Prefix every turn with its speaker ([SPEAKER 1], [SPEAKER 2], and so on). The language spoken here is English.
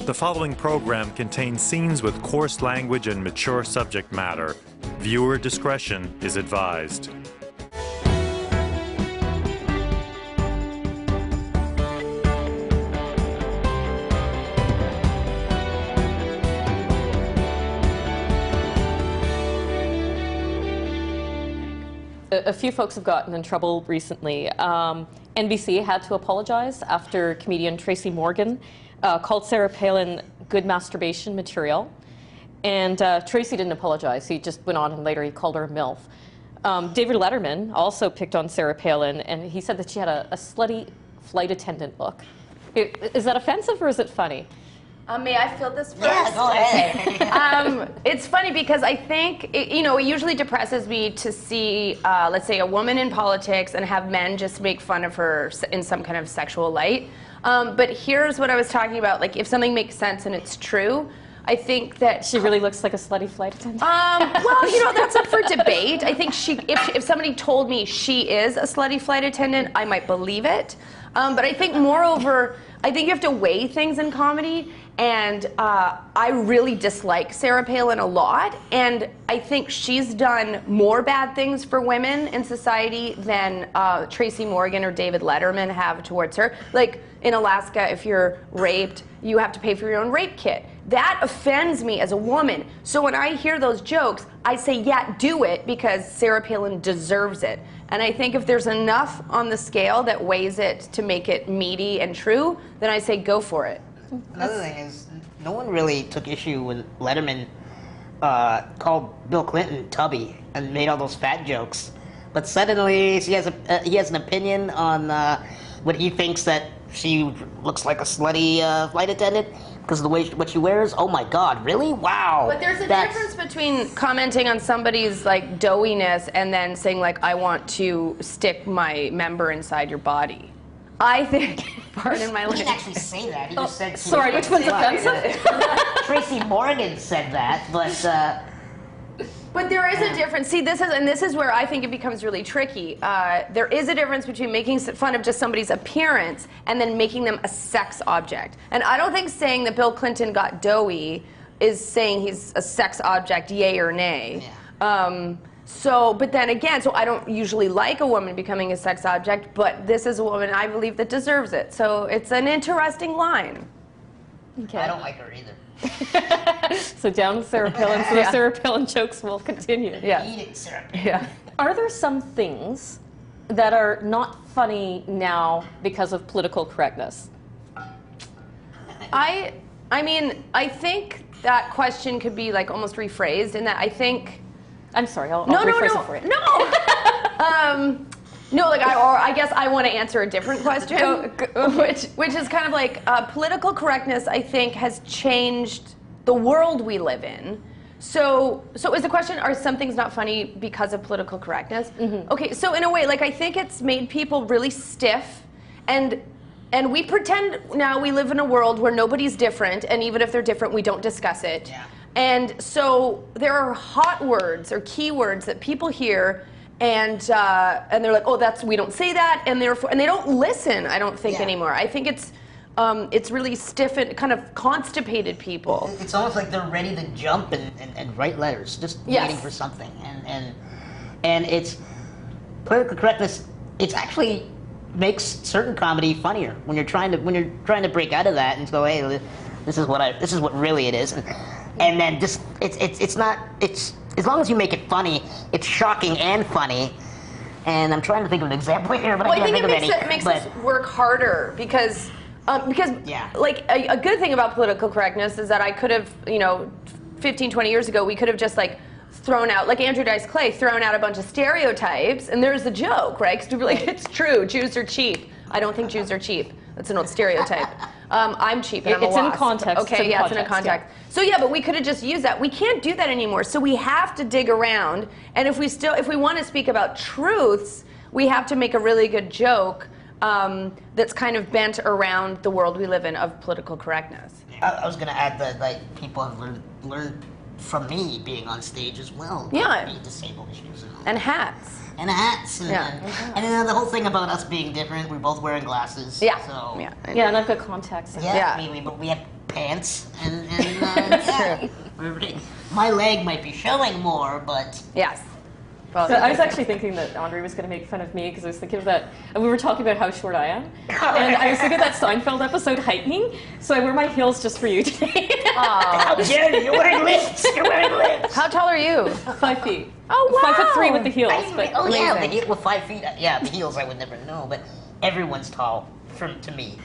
[SPEAKER 1] The following program contains scenes with coarse language and mature subject matter. Viewer discretion is advised.
[SPEAKER 2] A few folks have gotten in trouble recently. NBC had to apologize after comedian Tracy Morgan called Sarah Palin good masturbation material. And Tracy didn't apologize. He just went on and later he called her a MILF. David Letterman also picked on Sarah Palin, and he said that she had a slutty flight attendant look. Is that offensive or is it funny?
[SPEAKER 3] May I fill this first?
[SPEAKER 4] Yeah, go ahead.
[SPEAKER 3] It's funny because I think, it usually depresses me to see, let's say, a woman in politics and have men just make fun of her in some kind of sexual light. But here's what I was talking about. Like, if something makes sense and it's true, I think that
[SPEAKER 2] she really looks like a slutty flight attendant.
[SPEAKER 3] Well, that's up for debate. I think if somebody told me she is a slutty flight attendant, I might believe it. But I think, moreover, I think you have to weigh things in comedy. And I really dislike Sarah Palin a lot, and I think she's done more bad things for women in society than Tracy Morgan or David Letterman have towards her. Like, in Alaska, if you're raped, you have to pay for your own rape kit. That offends me as a woman. So when I hear those jokes, I say, yeah, do it, because Sarah Palin deserves it. And I think if there's enough on the scale that weighs it to make it meaty and true, then I say go for it.
[SPEAKER 4] Another thing is, no one really took issue when Letterman called Bill Clinton tubby and made all those fat jokes. But suddenly he has an opinion on what he thinks that she looks like a slutty flight attendant because of the way what she wears. Oh my God, really? Wow.
[SPEAKER 3] But there's a difference between commenting on somebody's like doughiness and then saying like, I want to stick my member inside your body. I think, pardon my language.
[SPEAKER 4] He didn't actually say that. He just said.
[SPEAKER 2] Sorry, which one's offensive?
[SPEAKER 4] Tracy Morgan said that, but.
[SPEAKER 3] But there is a difference. See, this is where I think it becomes really tricky. There is a difference between making fun of just somebody's appearance and then making them a sex object. And I don't think saying that Bill Clinton got doughy is saying he's a sex object, yay or nay. Yeah. But then again, so I don't usually like a woman becoming a sex object, but this is a woman I believe that deserves it. So it's an interesting line.
[SPEAKER 4] Okay. I don't like her either.
[SPEAKER 2] So down with Sarah Palin, so the Sarah Palin jokes will continue.
[SPEAKER 4] Yeah. Eat it, Sarah Palin.
[SPEAKER 2] Yeah. Are there some things that are not funny now because of political correctness?
[SPEAKER 3] I mean, I think that question could be like almost rephrased in that I think.
[SPEAKER 2] I'm sorry, I'll rephrase it for you.
[SPEAKER 3] No, like I guess I want to answer a different question, which is kind of like political correctness. I think has changed the world we live in. So is the question: are some things not funny because of political correctness? Mm-hmm. Okay, so in a way, like I think it's made people really stiff, and we pretend now we live in a world where nobody's different, and even if they're different, we don't discuss it. Yeah. And so there are hot words or keywords that people hear, and they're like, oh, we don't say that, and they don't listen. I don't think anymore. I think it's really stiff and kind of constipated people.
[SPEAKER 4] It's almost like they're ready to jump and write letters, just waiting for something. And it's political correctness. It actually makes certain comedy funnier when you're trying to break out of that and go, hey, this is what really it is. And then just it's as long as you make it funny, it's shocking and funny. And I'm trying to think of an example here, but I can't think of any.
[SPEAKER 3] It makes us work harder because like a good thing about political correctness is that I could have 15, 20 years ago we could have just like thrown out, like Andrew Dice Clay, thrown out a bunch of stereotypes, and there's a joke, right? Because we'd be like, it's true, Jews are cheap. I don't think Jews are cheap. That's an old stereotype. I'm cheap and I'm a
[SPEAKER 2] wasp. It's in context.
[SPEAKER 3] Okay, it's in a context. Yeah. So but we could have just used that. We can't do that anymore. So we have to dig around. And if we want to speak about truths, we have to make a really good joke that's kind of bent around the world we live in of political correctness.
[SPEAKER 4] I was going to add that like people have learned from me being on stage as well.
[SPEAKER 3] Yeah.
[SPEAKER 4] Disabled issues
[SPEAKER 3] and hats.
[SPEAKER 4] And hats. And the whole thing about us being different, we're both wearing glasses.
[SPEAKER 3] Yeah.
[SPEAKER 4] So,
[SPEAKER 2] and I've got contacts.
[SPEAKER 4] Yeah. We have pants, and yeah. My leg might be showing more, but
[SPEAKER 3] Yes.
[SPEAKER 2] So I was actually thinking that Andre was going to make fun of me because I was thinking of that, and we were talking about how short I am, and I was thinking of that Seinfeld episode, Heightening, so I wear my heels just for you today.
[SPEAKER 4] how dare you? You're wearing lips. You're wearing lips.
[SPEAKER 3] How tall are you?
[SPEAKER 2] 5 feet.
[SPEAKER 3] Oh, wow.
[SPEAKER 2] 5'3" with the heels. But
[SPEAKER 4] Oh yeah,
[SPEAKER 3] Amazing.
[SPEAKER 4] with 5 feet. Yeah, the heels I would never know, but everyone's tall to me.